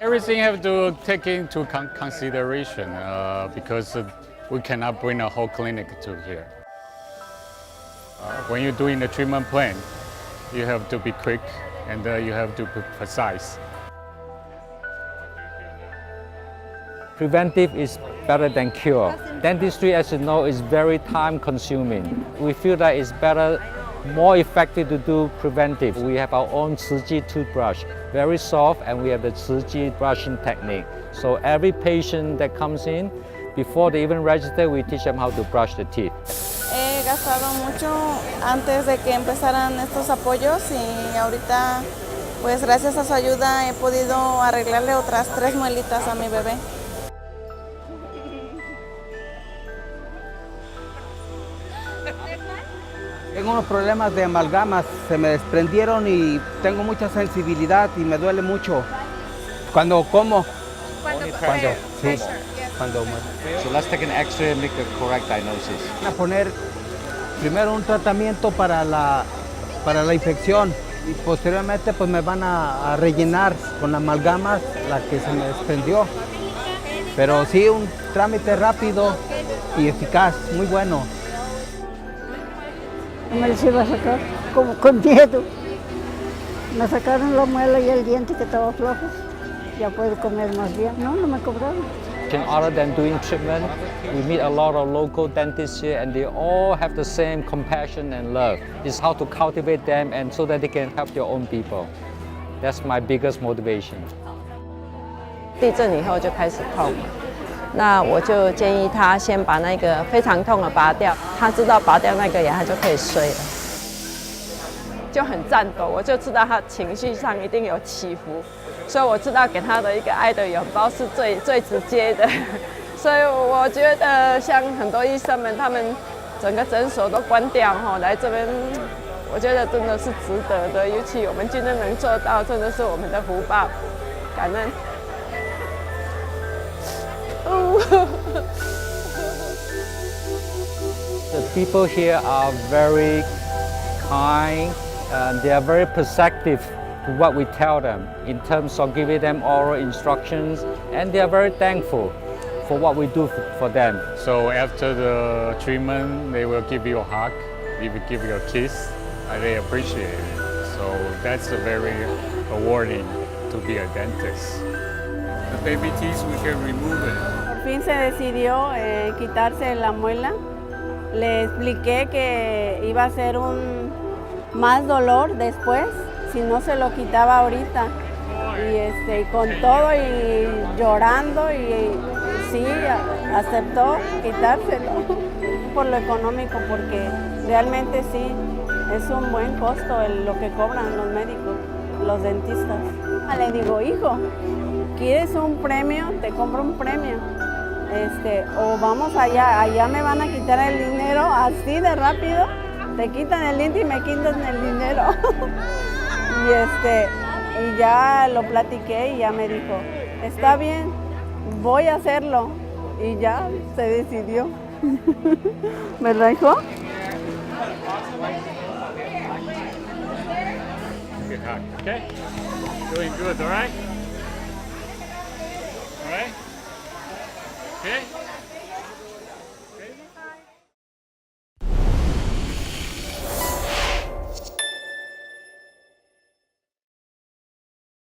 Everything have to take into consideration because we cannot bring a whole clinic to here. When you're doing the treatment plan, you have to be quick and you have to be precise. Preventive is better than cure. Dentistry, as you know, is very time consuming. We feel that it's better, more effective to do preventive. We have our own 瓷基 toothbrush, very soft, and we have the 瓷基 brushing technique. So every patient that comes in, before they even register, we teach them how to brush the teeth. He gastado mucho antes de que empezaran estos apoyos y ahorita, pues gracias a su ayuda, he podido arreglarle otras 3 muelitas a mi bebé. Tengo unos problemas de amalgamas, se me desprendieron y tengo mucha sensibilidad y me duele mucho. Cuando como. Sí, cuando muero. So let's take an X-ray and make the correct diagnosis. Van a poner primero un tratamiento para la infección y posteriormente pues me van a rellenar con amalgamas la que se me desprendió. Pero sí, un trámite rápido y eficaz, muy bueno. Me les iba a sacar como con miedo. Me sacaron la muela y el diente que estaba flojo. Ya puedo comer más bien. No, no me cobraron. Other than doing treatment, we meet a lot of local dentists here and they all have the same compassion and love. It's how to cultivate them and so that they can help their own people. That's my biggest motivation. 地震以后就开始痛，那我就建议他先把那个非常痛的拔掉，他知道拔掉那个牙，他就可以睡了。就很颤抖，我就知道他情绪上一定有起伏，所以我知道给他的一个爱的拥抱是最直接的。所以我觉得像很多医生们，他们整个诊所都关掉哈，来这边，我觉得真的是值得的。尤其我们今天能做到，真的是我们的福报，感恩。The people here are very kind and they are very perceptive to what we tell them in terms of giving them oral instructions, and they are very thankful for what we do for them. So after the treatment, they will give you a hug, they will give you a kiss, and they appreciate it. So that's a very rewarding to be a dentist. The baby teeth, we can remove it. Por fin se decidió quitarse la muela. Le expliqué que iba a ser más dolor después si no se lo quitaba ahorita. Y con todo y llorando y sí, aceptó quitárselo por lo económico, porque realmente sí, es un buen costo lo que cobran los médicos, los dentistas. Le digo, hijo, ¿quieres un premio? Te compro un premio. O vamos allá me van a quitar el dinero así de rápido, te quitan el diente y me quitan el dinero. y ya lo platiqué y ya me dijo, está bien, voy a hacerlo. Y ya se decidió. ¿Verdad, hijo? Good hug, okay? Doing good, all right? All right? Okay?